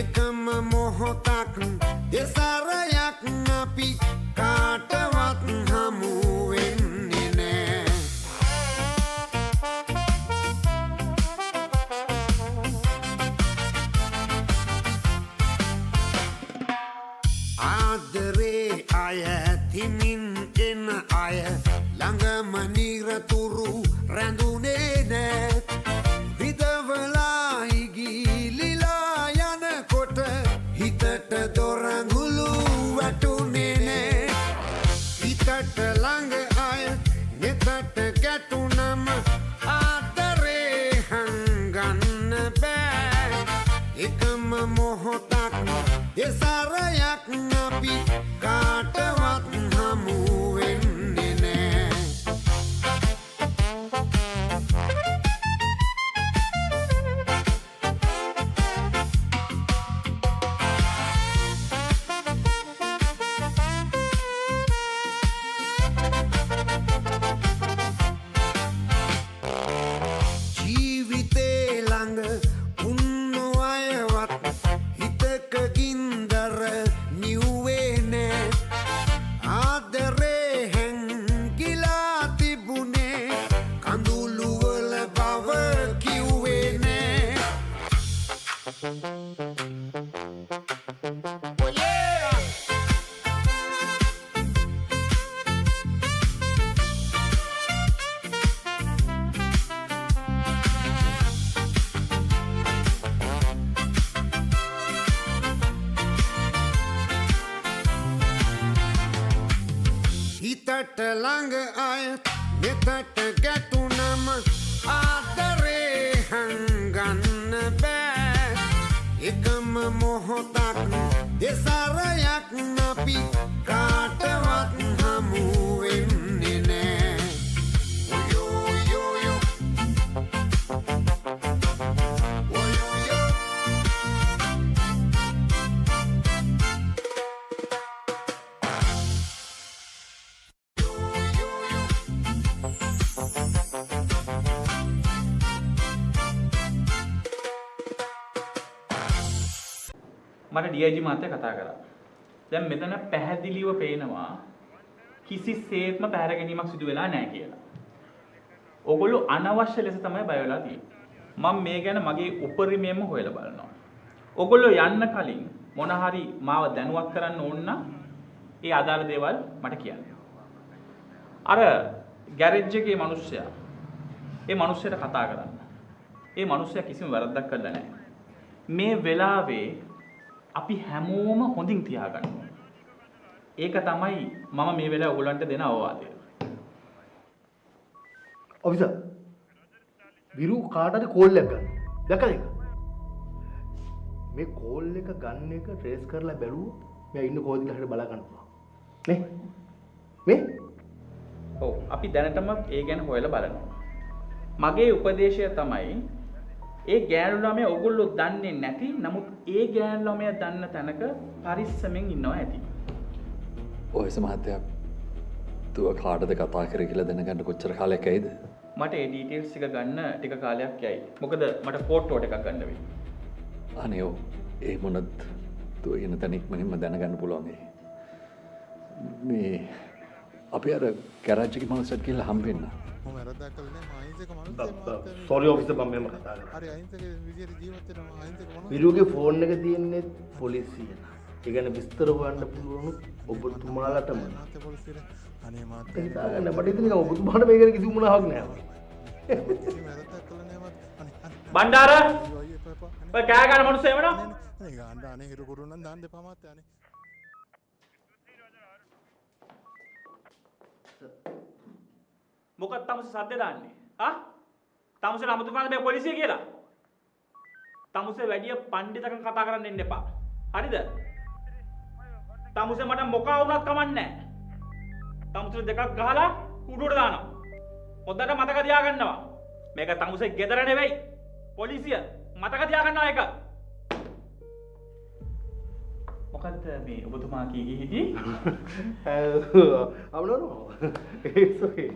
එකම මොහොතක් දෙසරයක් අපි කාටවත් හමු වෙන්නේ නෑ. ආදරේ අය තිමින් එන අය ළඟම නිරතුරු රැඳුනේ නෑ. විදවලා ඉගිලිලා යනකොට හිතට දොරඟුළු වැටුනේ නෑ. හිතට ළඟ අය නෙතට ගැටුනම ආදරේ හංගන්න බෑ. එකම මොහොතක් දෙසරයක් අපි කාටවත් හමු වෙන්නේ නෑ. ජීවිතේ ළඟ උන්නු අයවත් හිතක ගින්දර නිව්වේ නෑ. ආදරේ හැංගිලා තිබුණේ කඳුළු වල බව කිව්වේ නෑ. හිතට ළඟ අය නෙතට ගැටුනම ආදරේ හංගන්න බෑ. එකම මොහොතක් දෙසරයක් අපි කාටවත් හමු වෙන්නේ නෑ. ඔයෝ යෝ යෝ ඔයෝ යෝ මට DIG මාත්‍ය කතා කරා. දැන් මෙතන පැහැදිලිව පේනවා කිසිසේත්ම පැහැර ගැනීමක් සිදු වෙලා නැහැ කියලා. ඕගොල්ලෝ අනවශ්‍ය ලෙස තමයි බය වෙලා තියෙන්නේ. මම මේ ගැන මගේ උපරිමයෙන්ම හොයලා බලනවා. ඕගොල්ලෝ යන්න කලින් මොන හරි මාව දැනුවත් කරන්න ඕන නම් ඒ අදාළ දේවල් මට කියන්න. අර ගෑරේජ් එකේ මිනිස්සයා ඒ මිනිස්සයාට කතා කරන්න. ඒ මිනිස්සයා කිසිම වැරද්දක් කළා නැහැ. මේ වෙලාවේ අපි හැමෝම හොඳින් තියාගන්න ඕනේ. ඒක තමයි මම මේ වෙලාවේ ඔයගොල්ලන්ට දෙන අවවාදය. ඔෆිසර් විරු කාට හරි කෝල් එකක් ගන්න. දැක්කද ඒක? මේ කෝල් එක ගන්න එක ට්‍රේස් කරලා බැලුවොත් මෙයා ඉන්න කොහෙද කියලා හරියට බලා ගන්න පුළුවන්. නේ? මේ? ඔව් අපි දැනටම ඒ ගැන හොයලා බලනවා. මගේ උපදේශය තමයි ඒ ගෑනු ළමයා ඔයගොල්ලෝ දන්නේ නැති නමුත් ඒ ගෑනු ළමයා දන්න තැනක පරිස්සමෙන් ඉන්නවා ඇති. ඔයස මහත්තයා දුව කාටද කතා කරේ කියලා දැනගන්න කොච්චර කාලයක් ඇයිද? මට ඒ ඩීටේල්ස් ටික ගන්න ටික කාලයක් යයි. මොකද මට ෆෝටෝ එකක් ගන්න වෙයි. අනේ ඔව් ඒ මොනද දුව එන තැනින්ම හිම දැනගන්න පුළුවන් ඒ. මේ අපි අර ගෑරේජ් එකේ මනුස්සයෙක් කියලා හම්බෙන්න. මම වැරද්දක් කළේ නෑ. අහිංසක මනුස්සයෙක්. සෝරි ඔෆිසර් මම මෙහෙම කතා කරා. හරි අහිංසක විදියට ජීවත් වෙනවා. අහිංසක මනුස්සයෙක්. විරුගේ ෆෝන් එක තියෙන්නේ පොලිසියට. ඒ කියන්නේ විස්තර හොයන්න පුළුවන් ඔබතුමාලටම. මාත් පොලිසියට අනේ මාත් හිතාගන්න මට ඉතින් නිකන් ඔබතුමාට මේක කිසි උමනාවක් නෑ. වැරද්දක් කළේ නෑ මත්. අනේ බණ්ඩාර අයියෝ එපා. ඔය කෑ ගන්න මිනිස්සු එවනවා. අනේ ගාන්න අනේ හිරු කුරුන් නම් දාන්න දෙපා මාත් අනේ. මොකක්ද තමුසේ සද්ද දාන්නේ? ආ? තමුසේ නම දුන්නාද මේ පොලිසිය කියලා? තමුසේ වැඩි පඬිතකම් කතා කරන්න එන්න එපා. හරිද? තමුසේ මට මොකා වුණත් කමන්නේ නැහැ. තමුසේ දෙකක් ගහලා කුඩුවට දානවා. හොඳට මතක තියාගන්නවා. මේක තමුසේ ගෙදර නෙවෙයි. පොලිසිය මතක තියාගන්නවා ඒක. මොකද්ද මේ ඔබතුමා කීගේ හිටියේ? I'm no. It's okay.